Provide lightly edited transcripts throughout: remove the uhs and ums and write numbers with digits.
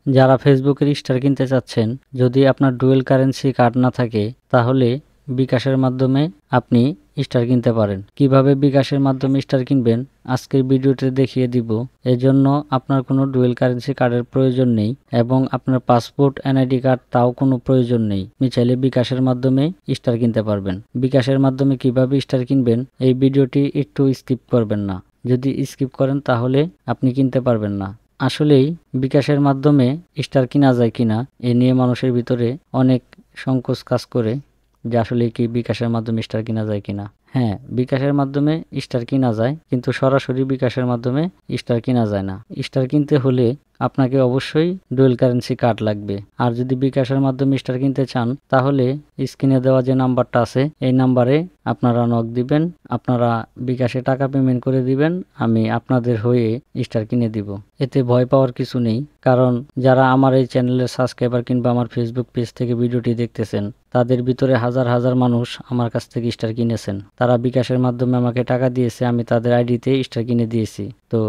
যারা ফেসবুকের স্টার কিনতে চাচ্ছেন, যদি আপনার ডুয়েল কারেন্সি কার্ড না থাকে তাহলে বিকাশের মাধ্যমে আপনি স্টার কিনতে পারেন। কিভাবে বিকাশের মাধ্যমে স্টার কিনবেন আজকের ভিডিওতে দেখিয়ে দিব। এজন্য আপনার কোনো ডুয়েল কারেন্সি কার্ডের প্রয়োজন নেই এবং আপনার পাসপোর্ট এনআইডি কার্ড তাও কোনো প্রয়োজন নেই। আপনি চাইলে বিকাশের মাধ্যমে স্টার কিনতে পারবেন। বিকাশের মাধ্যমে কিভাবে স্টার কিনবেন এই ভিডিওটি একটু স্কিপ করবেন না। যদি স্কিপ করেন তাহলে আপনি কিনতে পারবেন না। আসলেই বিকাশের মাধ্যমে স্টার কিনা যায় কিনা এ নিয়ে মানুষের ভিতরে অনেক সংকোচ কাজ করে যে আসলে কি বিকাশের মাধ্যমে স্টার কিনা যায় কিনা। হ্যাঁ, বিকাশের মাধ্যমে স্টার কিনা যায়, কিন্তু সরাসরি বিকাশের মাধ্যমে স্টার কিনা যায় না। স্টার কিনতে হলে আপনাকে অবশ্যই ডুয়েল কারেন্সি কার্ড লাগবে। আর যদি বিকাশের মাধ্যমে স্টার কিনতে চান তাহলে স্ক্রিনে দেওয়া যে নাম্বারটা আছে এই নাম্বারে আপনারা নক দিবেন, আপনারা বিকাশে টাকা পেমেন্ট করে দিবেন, আমি আপনাদের হয়ে স্টার কিনে দিব। এতে ভয় পাওয়ার কিছু নেই, কারণ যারা আমার এই চ্যানেলের সাবস্ক্রাইবার কিংবা আমার ফেসবুক পেজ থেকে ভিডিওটি দেখতেছেন তাদের ভিতরে হাজার হাজার মানুষ আমার কাছ থেকে স্টার কিনেছেন। তারা বিকাশের মাধ্যমে আমাকে টাকা দিয়েছে, আমি তাদের আইডিতে স্টার কিনে দিয়েছি। তো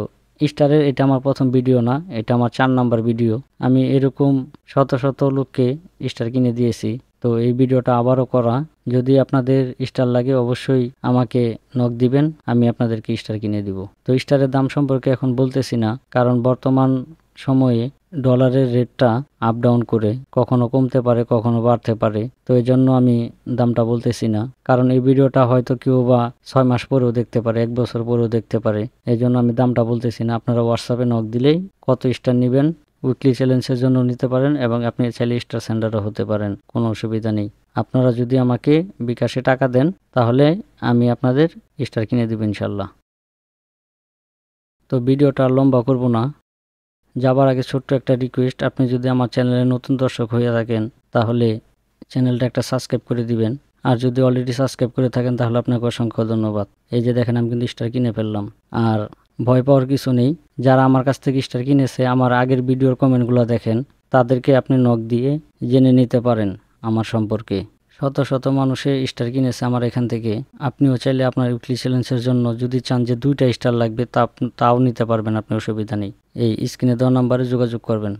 স্টারের এটা আমার প্রথম ভিডিও না, এটা আমার 4 নাম্বার ভিডিও। আমি এরকম শত শত লোককে স্টার কিনে দিয়েছি। তো এই ভিডিওটা আবারও করা। যদি আপনাদের স্টার লাগে অবশ্যই আমাকে নক দিবেন, আমি আপনাদেরকে স্টার কিনে দিব। তো স্টারের দাম সম্পর্কে এখন বলতেছি না, কারণ বর্তমান সময়ে ডলারের রেটটা আপ ডাউন করে, কখনো কমতে পারে কখনো বাড়তে পারে। তো এই জন্য আমি দামটা বলতেছি না, কারণ এই ভিডিওটা হয়তো কেউ বা 6 মাস পরেও দেখতে পারে, 1 বছর পরেও দেখতে পারে। এই জন্য আমি দামটা বলতেছি না। আপনারা হোয়াটসঅ্যাপে নক দিলেই কত স্টার নেবেন উইকলি চ্যালেঞ্জের জন্য নিতে পারেন এবং আপনি চাইলে স্টার সেন্ডারও হতে পারেন, কোনো অসুবিধা নেই। আপনারা যদি আমাকে বিকাশে টাকা দেন তাহলে আমি আপনাদের স্টার কিনে দেব ইনশাল্লাহ। তো ভিডিওটা লম্বা করব না, যাবার আগে ছোট্ট একটা রিকোয়েস্ট, আপনি যদি আমার চ্যানেলে নতুন দর্শক হয়ে থাকেন তাহলে চ্যানেলটা একটা সাবস্ক্রাইব করে দিবেন। আর যদি অলরেডি সাবস্ক্রাইব করে থাকেন তাহলে আপনাকে অসংখ্য ধন্যবাদ। এই যে দেখেন আমি কিন্তু স্টার কিনে ফেললাম। আর ভয় পাওয়ার কিছু নেই। যারা আমার কাছ থেকে স্টার কিনেছে আমার আগের ভিডিওর কমেন্টগুলো দেখেন, তাদেরকে আপনি নক দিয়ে জেনে নিতে পারেন আমার সম্পর্কে। শত শত মানুষে স্টার কিনেছে আমার এখান থেকে। আপনিও চাইলে আপনার উইকলি চ্যালেঞ্জের জন্য যদি চান যে 2টা স্টার লাগবে তাও নিতে পারবেন, আপনি অসুবিধা নেই। এই স্ক্রিনে দেওয়া নাম্বারে যোগাযোগ করবেন।